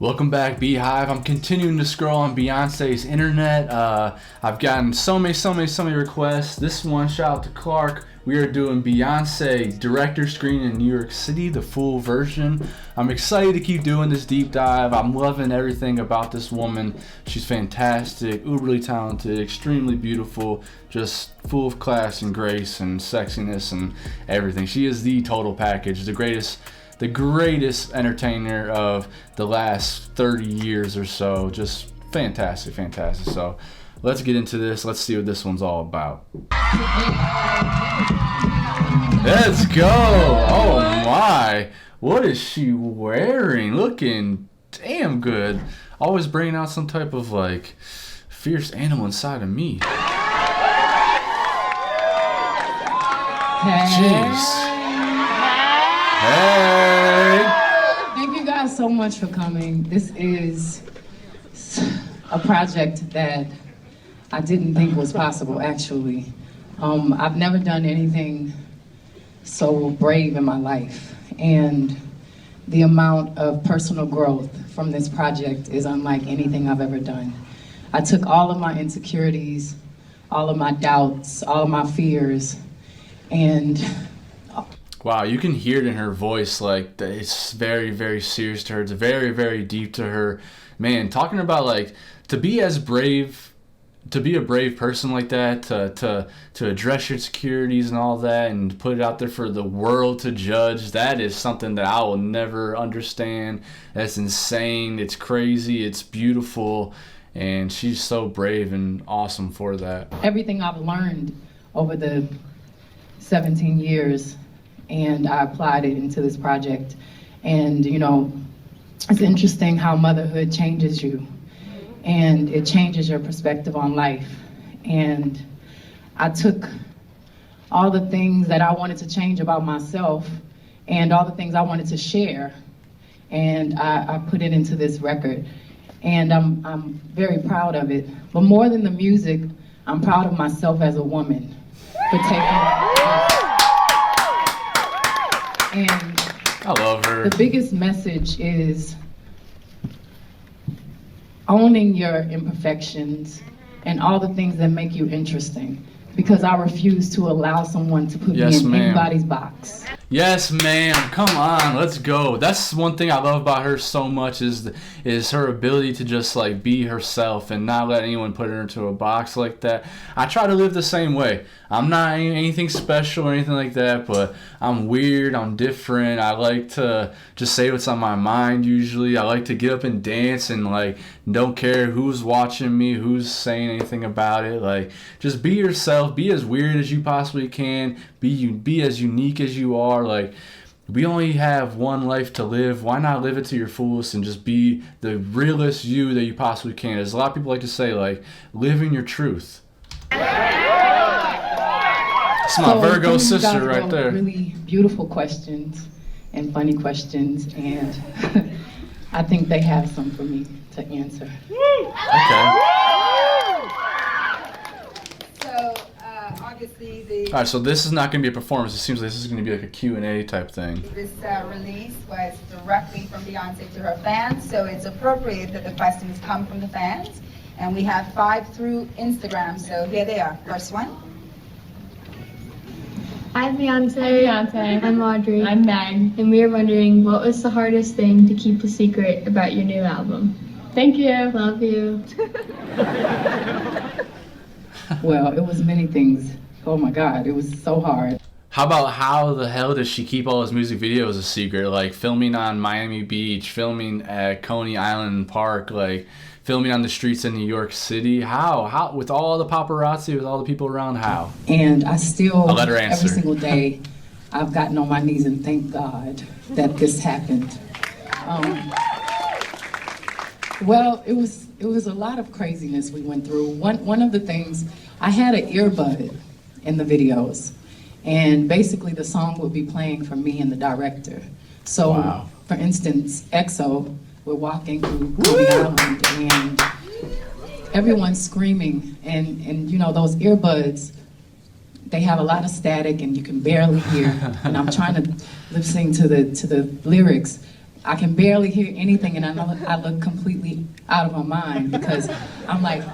Welcome back, Beehive. I'm continuing to scroll on Beyonce's internet. I've gotten so many requests. This one, shout out to Clark. We are doing Beyonce director screen in New York City, the full version. I'm excited to keep doing this deep dive. I'm loving everything about this woman. She's fantastic, uberly talented, extremely beautiful, just full of class and grace and sexiness and everything. She is the total package, the greatest entertainer of the last 30 years or so. Just fantastic. So let's get into this. Let's see what this one's all about. Let's go. Oh my, what is she wearing? Looking damn good. Always bringing out some type of like fierce animal inside of me. Jeez. Hey! Thank you guys so much for coming. This is a project that I didn't think was possible, actually. I've never done anything so brave in my life, and the amount of personal growth from this project is unlike anything I've ever done. I took all of my insecurities, all of my doubts, all of my fears, and wow, you can hear it in her voice, like it's very serious to her. It's very deep to her. Man, talking about like to be a brave person like that, to address your insecurities and all that, and put it out there for the world to judge. That is something that I will never understand. That's insane. It's crazy. It's beautiful, and she's so brave and awesome for that. Everything I've learned over the 17 years. And I applied it into this project. And you know, it's interesting how motherhood changes you, and it changes your perspective on life. And I took all the things that I wanted to change about myself and all the things I wanted to share, and I put it into this record. And I'm very proud of it. But more than the music, I'm proud of myself as a woman for taking and I love her. The biggest message is owning your imperfections and all the things that make you interesting. Because I refuse to allow someone to put me in anybody's box. Yes, ma'am. Come on, let's go. That's one thing I love about her so much is her ability to just like be herself and not let anyone put her into a box like that. I try to live the same way. I'm not anything special or anything like that, but I'm weird, I'm different. I like to just say what's on my mind usually. I like to get up and dance and like don't care who's watching me, who's saying anything about it. Like just be yourself, be as weird as you possibly can, be as unique as you are. Like we only have one life to live. Why not live it to your fullest and just be the realest you that you possibly can? As a lot of people like to say, like living your truth. It's my Virgo sister right there. Really beautiful questions and funny questions, and I think they have some for me to answer. Okay. So obviously all right, so this is not going to be a performance. It seems like this is going to be like a Q&A type thing. This release was directly from Beyonce to her fans, so it's appropriate that the questions come from the fans. And we have 5 through Instagram, so here they are. First one. I'm Beyonce. I'm Audrey. I'm Meg. And we are wondering, what was the hardest thing to keep a secret about your new album? Thank you. Love you. Well, it was many things. Oh my God, it was so hard. How about how the hell does she keep all his music videos a secret? Like filming on Miami Beach, filming at Coney Island Park, like filming on the streets in New York City. How with all the paparazzi, with all the people around, how? And I still, I'll let her answer. every single day, I've gotten on my knees and thank God that this happened. Well, it was a lot of craziness we went through. One of the things, I had an earbud in the videos, and basically the song would be playing for me and the director. So, wow. For instance, EXO, we're walking through Coney Island, and everyone's screaming, and you know, those earbuds, they have a lot of static and you can barely hear. And I'm trying to lip sync to the lyrics, I can barely hear anything, and I look completely out of my mind because I'm like,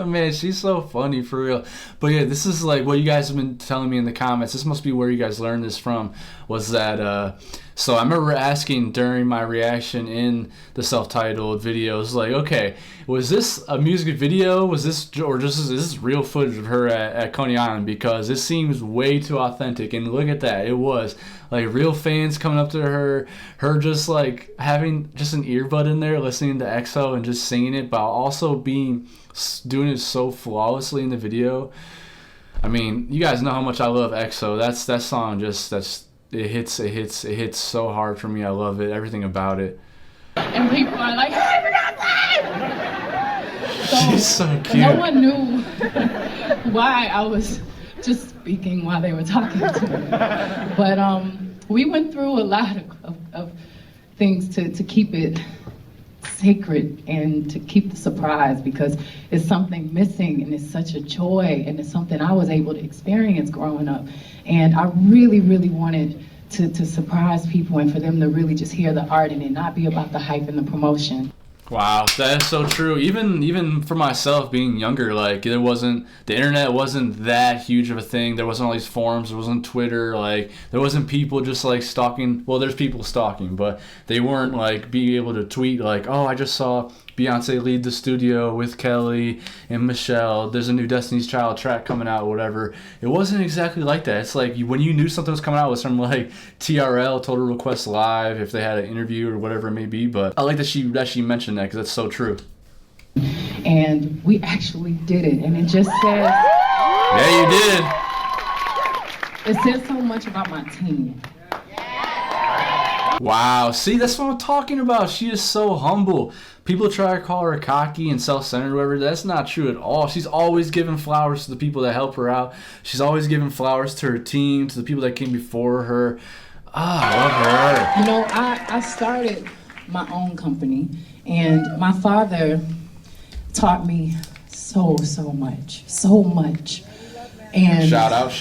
man, she's so funny for real. But yeah, this is like what you guys have been telling me in the comments. This must be where you guys learned this from. Was that so I remember asking during my reaction in the self-titled videos, like, okay, was this a music video? Was this, or just is this real footage of her at Coney Island? Because it seems way too authentic. And look at that, it was like real fans coming up to her just like having just an earbud in there, listening to EXO and just singing it, but also doing it so flawlessly in the video. I mean, you guys know how much I love EXO. That song it hits so hard for me. I love it, everything about it. and people are like, hey, Beyonce! She's so cute. No one knew why I was just speaking while they were talking to me. But we went through a lot of things to keep it sacred and to keep the surprise, because it's something missing and it's such a joy and it's something I was able to experience growing up. And I really, really wanted to surprise people and for them to really just hear the art and it not be about the hype and the promotion. Wow, that is so true. Even for myself, being younger, like the internet wasn't that huge of a thing. There wasn't all these forums. There wasn't Twitter. Like there wasn't people just like stalking. Well, there's people stalking, but they weren't like being able to tweet like, oh, I just saw Beyonce leave the studio with Kelly and Michelle. There's a new Destiny's Child track coming out, whatever. It wasn't exactly like that. It's like when you knew something was coming out, it was from like TRL, Total Request Live, if they had an interview or whatever it may be. But I like that she mentioned that because that's so true. And we actually did it, and it just says, yeah, you did. It says so much about my team. Wow, see, that's what I'm talking about. She is so humble. People try to call her cocky and self-centered or whatever. That's not true at all. She's always giving flowers to the people that help her out. She's always giving flowers to her team, to the people that came before her. I love her. You know, I started my own company, and my father taught me so much. And shout out.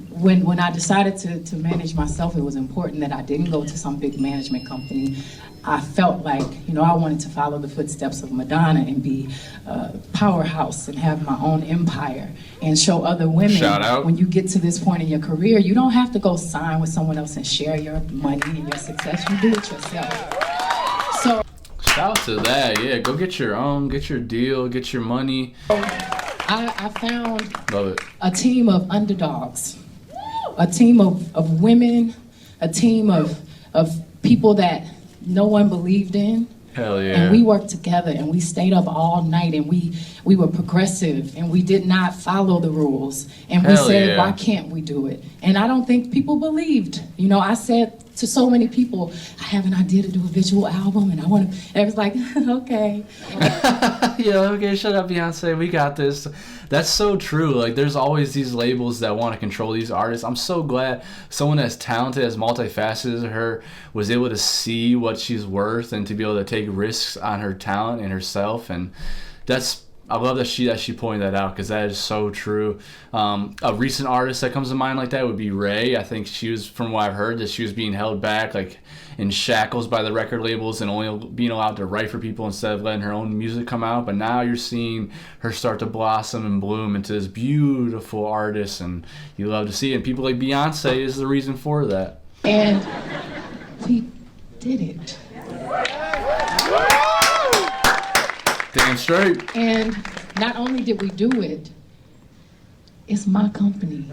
When I decided to manage myself, it was important that I didn't go to some big management company. I felt like, I wanted to follow the footsteps of Madonna and be a powerhouse and have my own empire and show other women. Shout out. When you get to this point in your career, you don't have to go sign with someone else and share your money and your success. You do it yourself. So shout out to that. Yeah, go get your own, get your deal, get your money. I found Love it. a team of underdogs, a team of women, a team of people that no one believed in. Hell yeah. And we worked together and we stayed up all night and we were progressive and we did not follow the rules. And we said, why can't we do it? And I don't think people believed. I said to so many people, I have an idea to do a visual album and I want to, and it was like, okay. Yeah, okay, shut up, Beyonce, we got this. That's so true. Like, there's always these labels that want to control these artists. I'm so glad someone as talented, as multifaceted as her was able to see what she's worth and to be able to take risks on her talent and herself. And I love that she pointed that out, because that is so true. A recent artist that comes to mind like that would be Ray. I think she was, from what I've heard, that she was being held back, like in shackles by the record labels and only being allowed to write for people instead of letting her own music come out. But now you're seeing her start to blossom and bloom into this beautiful artist, and you love to see it. And people like Beyonce is the reason for that. And we did it. Damn straight. And not only did we do it, it's my company.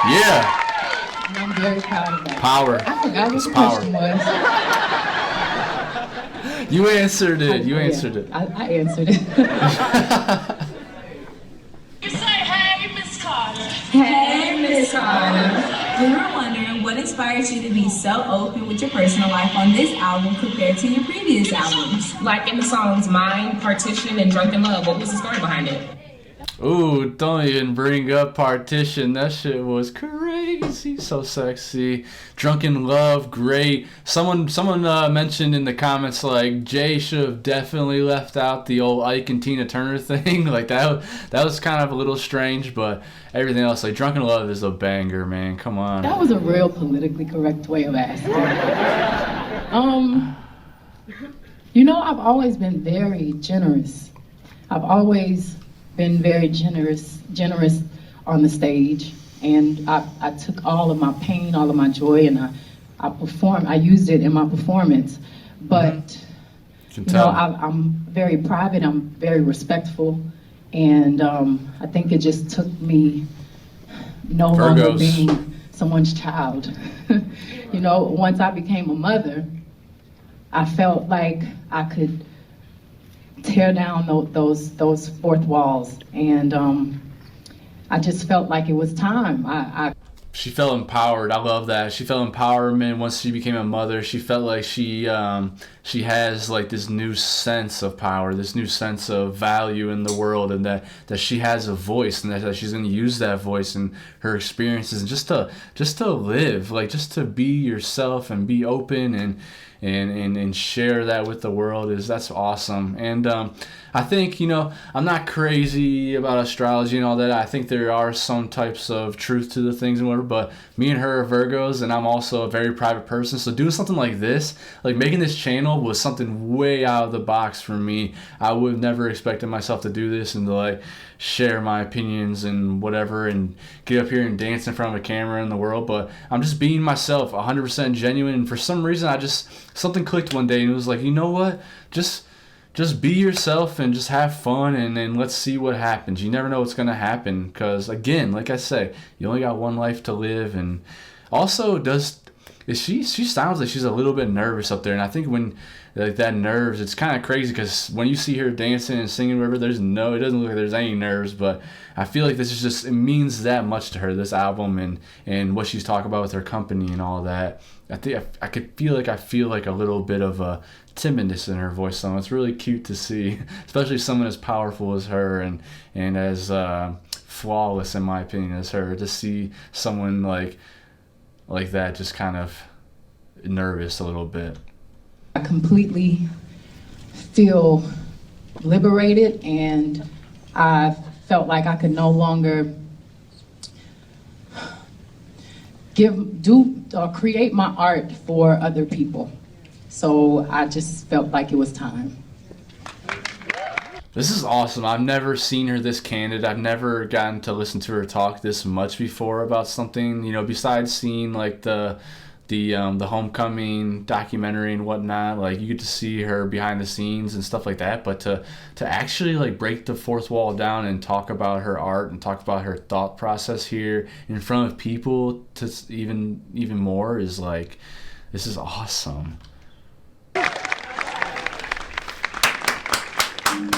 Yeah. And I'm very proud of that. Power. I forgot what It's the power. question was. You answered it. You answered it. I answered it. You say, hey, Miss Carter. Hey, Miss Carter. We were wondering what inspired you to be so open with your personal life on this album compared to your previous albums? Like in the songs Mine, Partition, and Drunken Love, what was the story behind it? Ooh, don't even bring up Partition. That shit was crazy. So sexy. Drunken Love, great. Someone mentioned in the comments like Jay should have definitely left out the old Ike and Tina Turner thing. Like that was kind of a little strange, but everything else, like Drunken Love is a banger, man. Come on. That was a real politically correct way of asking. I've always been very generous. I've always been very generous on the stage, and I took all of my pain, all of my joy, and I used it in my performance. But I'm very private, I'm very respectful, and I think it just took me no longer being someone's child. Once I became a mother, I felt like I could tear down those fourth walls, and I just felt like it was time. She felt empowered. I love that. She felt empowerment once she became a mother. She felt like she has like this new sense of power, this new sense of value in the world, and that she has a voice, and that she's going to use that voice and her experiences, and just to live, like just to be yourself and be open and share that with the world. That's awesome. And I think, I'm not crazy about astrology and all that. I think there are some types of truth to the things and whatever, but me and her are Virgos, and I'm also a very private person. So doing something like this, like making this channel, was something way out of the box for me. I would have never expected myself to do this and to like share my opinions and whatever and get up here and dance in front of a camera in the world. But I'm just being myself, 100% genuine. And for some reason, something clicked one day, and it was like, you know what? Just be yourself and just have fun, and then let's see what happens. You never know what's going to happen, because again, like I say, you only got one life to live. And also, she sounds like she's a little bit nervous up there, and I think when like that nerves, it's kind of crazy, because when you see her dancing and singing whatever, it doesn't look like there's any nerves. But I feel like it means that much to her, this album, and what she's talking about with her company and all that. I think I feel like a little bit of a timidness in her voice, so it's really cute to see, especially someone as powerful as her and as flawless, in my opinion, as her, to see someone like that just kind of nervous a little bit. I completely feel liberated, and I felt like I could no longer create my art for other people. So I just felt like it was time. This is awesome. I've never seen her this candid. I've never gotten to listen to her talk this much before about something, besides seeing like the Homecoming documentary and whatnot. Like, you get to see her behind the scenes and stuff like that, but to actually like break the fourth wall down and talk about her art and talk about her thought process here in front of people, to even more, is like, this is awesome.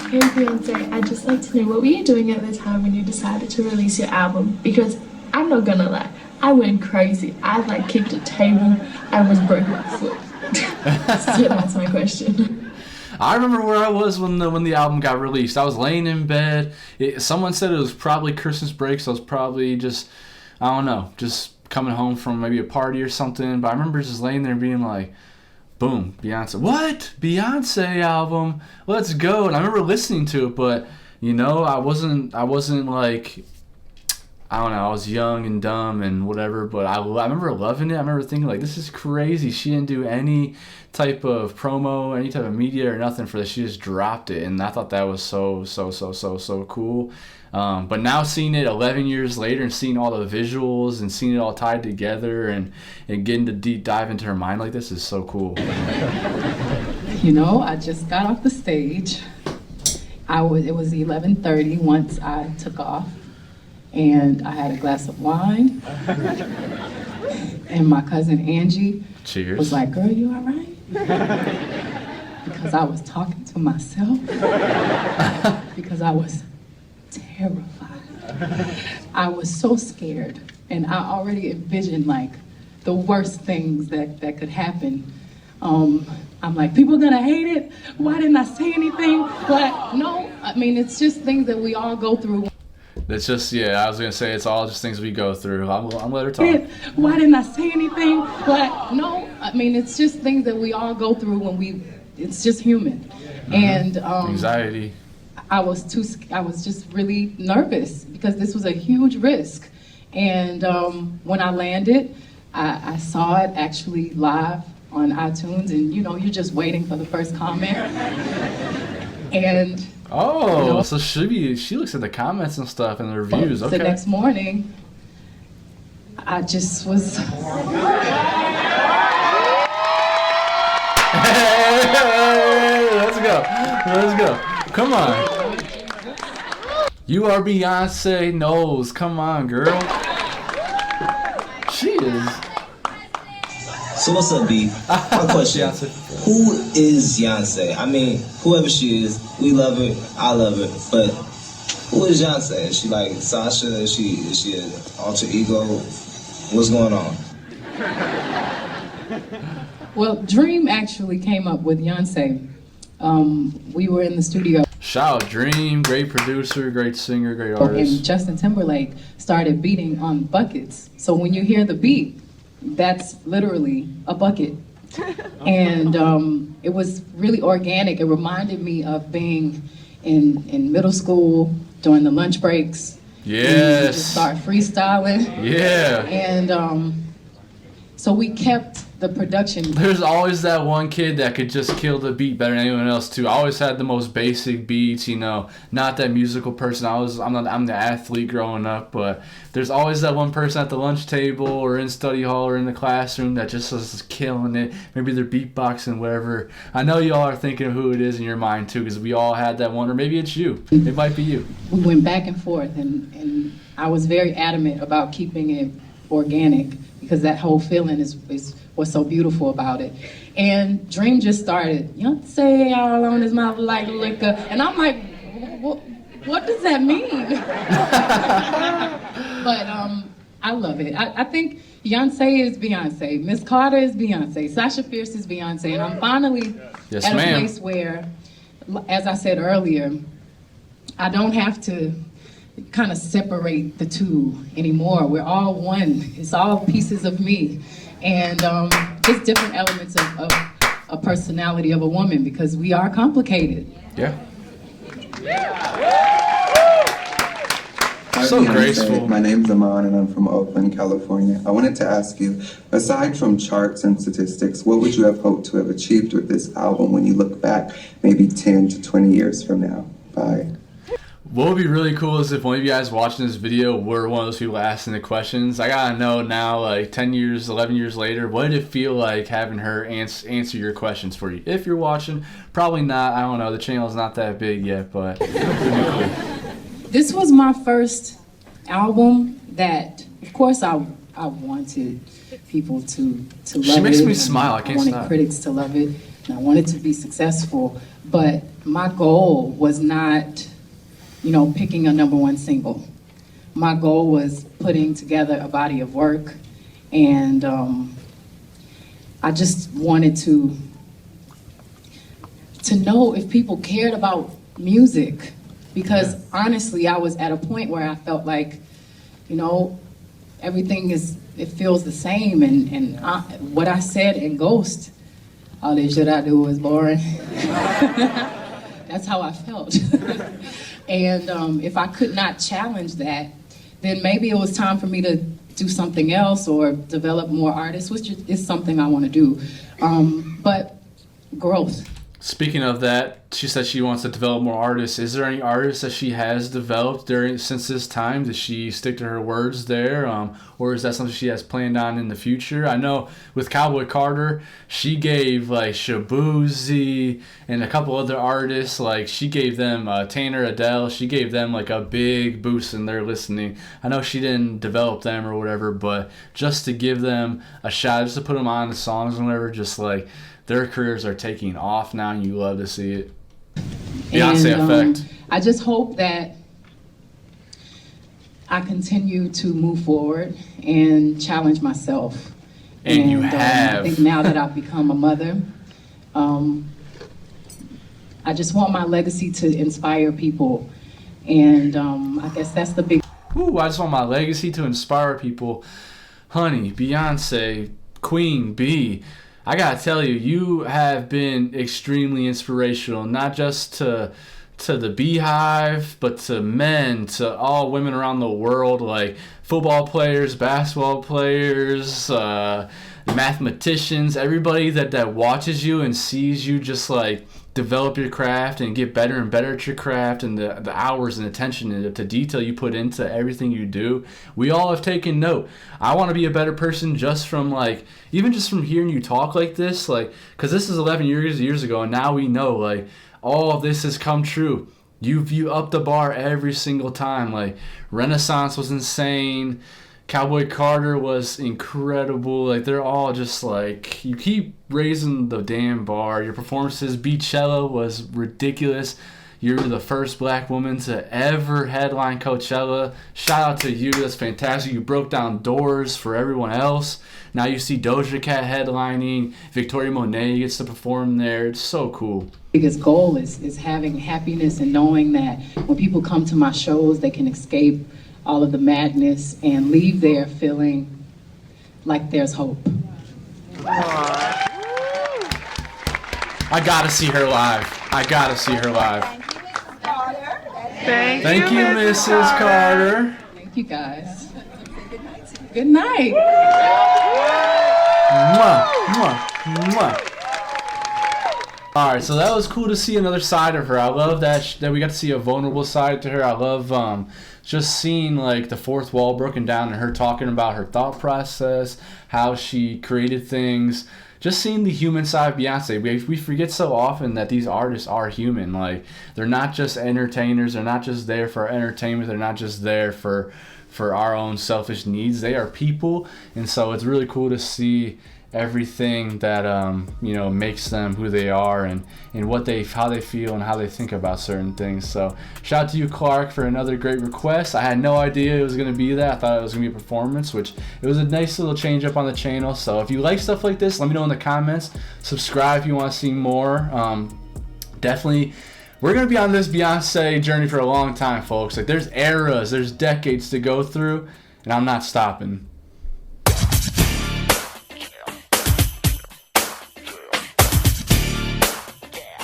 Hey Beyonce, I'd just like to know, what were you doing at the time when you decided to release your album? Because I'm not gonna lie, I went crazy. I like kicked a table, I was broke my foot. So that's my question. I remember where I was when the album got released. I was laying in bed. Someone said it was probably Christmas break, so I was probably just coming home from maybe a party or something. But I remember just laying there and being like, boom, Beyonce. What? Beyonce album? Let's go. And I remember listening to it, but I wasn't like, I don't know, I was young and dumb and whatever, but I remember loving it. I remember thinking like, this is crazy. She didn't do any type of promo, any type of media or nothing for this. She just dropped it, and I thought that was so cool. But now seeing it 11 years later and seeing all the visuals and seeing it all tied together and getting to deep dive into her mind like this is so cool. I just got off the stage. It was 11:30 once I took off, and I had a glass of wine. And my cousin Angie Cheers. Was like, girl, you all right? Because I was talking to myself. Because I was terrified. I was so scared, and I already envisioned like the worst things that could happen. I'm like, people are gonna hate it. Why didn't I say anything? But no, I mean, it's just things that we all go through. It's just, yeah, I was going to say it's all just things we go through. I'm let her talk. Why didn't I say anything? But no, I mean, it's just things that we all go through it's just human. And Anxiety. I was just really nervous because this was a huge risk. And when I landed, I saw it actually live on iTunes, and you're just waiting for the first comment. And so she looks at the comments and stuff and the reviews. Okay. The next morning, I just was. Hey, let's go. Come on. You are Beyonce knows. Come on, girl. She is. So what's up, B? My question: who is Beyonce? I mean, whoever she is, we love her. I love her. But who is Beyonce? Is she like Sasha? Is she an alter ego? What's going on? Well, Dream actually came up with Beyonce. We were in the studio. Shout out Dream, great producer, great singer, great artist. And Justin Timberlake started beating on buckets. So when you hear the beat, that's literally a bucket. And it was really organic. It reminded me of being in middle school during the lunch breaks. Yes. And you just start freestyling. Yeah. And so we kept the production. There's always that one kid that could just kill the beat better than anyone else too. I always had the most basic beats, not that musical person. I'm the athlete growing up, but there's always that one person at the lunch table or in study hall or in the classroom that just is killing it. Maybe they're beatboxing, whatever. I know y'all are thinking of who it is in your mind too, because we all had that one, or maybe it's you. It might be you. We went back and forth, and I was very adamant about keeping it organic, because that whole feeling is what's so beautiful about it. And Dream just started, Beyonce all on his mouth like liquor. And I'm like, what does that mean? But I love it. I think Beyonce is Beyonce. Miss Carter is Beyonce. Sasha Fierce is Beyonce. And I'm finally at a place where, as I said earlier, I don't have to kind of separate the two anymore. We're all one. It's all pieces of me. And just different elements of a personality of a woman, because we are complicated. Yeah. Hi, So Beyonce. graceful. My name's Aman and I'm from Oakland, California. I wanted to ask you, aside from charts and statistics, what would you have hoped to have achieved with this album when you look back maybe 10 to 20 years from now? Bye. What would be really cool is if one of you guys watching this video were one of those people asking the questions. I gotta know now, like 10 years, 11 years later, what did it feel like having her answer your questions for you? If you're watching, probably not. I don't know. The channel's not that big yet, but it would be cool. This was my first album that, of course, I wanted people to love it. She makes me smile. I can't wanted stop. critics to love it, and I wanted to be successful. But my goal was not, picking a #1 single. My goal was putting together a body of work, and I just wanted to know if people cared about music, because honestly, I was at a point where I felt like, everything it feels the same, and what I said in Ghost, all this shit I do is boring. That's how I felt. And if I could not challenge that, then maybe it was time for me to do something else or develop more artists, which is something I want to do. But growth. Speaking of that, she said she wants to develop more artists. Is there any artists that she has developed since this time? Does she stick to her words there? Or is that something she has planned on in the future? I know with Cowboy Carter, she gave like Shabuzi and a couple other artists, like she gave them Tanner Adele, she gave them like a big boost in their listening. I know she didn't develop them or whatever, but just to give them a shot, just to put them on the songs and whatever, just like their careers are taking off now, and you love to see it. Beyonce effect. I just hope that I continue to move forward and challenge myself. And you have. I think now that I've become a mother, I just want my legacy to inspire people And I guess that's the big. Ooh, I just want my legacy to inspire people. Honey, Beyonce, Queen B, I gotta tell you, you have been extremely inspirational, not just to the Beehive, but to men, to all women around the world, like football players, basketball players, mathematicians, everybody that watches you and sees you just like develop your craft and get better and better at your craft, and the hours and attention and to detail you put into everything you do. We all have taken note. I want to be a better person just from like, even just from hearing you talk like this, like, because this is 11 years ago, and now we know like all of this has come true. You up the bar every single time. Like Renaissance was insane. Cowboy Carter was incredible. Like they're all just like, you keep raising the damn bar. Your performances, Beachella was ridiculous. You're the first black woman to ever headline Coachella. Shout out to you. That's fantastic. You broke down doors for everyone else. Now you see Doja Cat headlining. Victoria Monet gets to perform there. It's so cool. Biggest goal is having happiness and knowing that when people come to my shows, they can escape all of the madness and leave there feeling like there's hope. I gotta see her live. Thank you, Mrs. Carter. Thank you, guys. Good night. Mwah, mwah, mwah. All right, so that was cool to see another side of her. I love that we got to see a vulnerable side to her. I love just seeing like the fourth wall broken down and her talking about her thought process, how she created things. Just seeing the human side of Beyonce. We forget so often that these artists are human. Like they're not just entertainers. They're not just there for entertainment. They're not just there for our own selfish needs. They are people, and so it's really cool to see everything that makes them who they are, and how they feel and how they think about certain things. So shout out to you, Clark, for another great request. I had no idea it was going to be that. I thought it was going to be a performance, which it was a nice little change up on the channel. So if you like stuff like this, let me know in the comments. Subscribe if you want to see more. Definitely, we're going to be on this Beyonce journey for a long time, folks. Like there's eras, there's decades to go through, and I'm not stopping.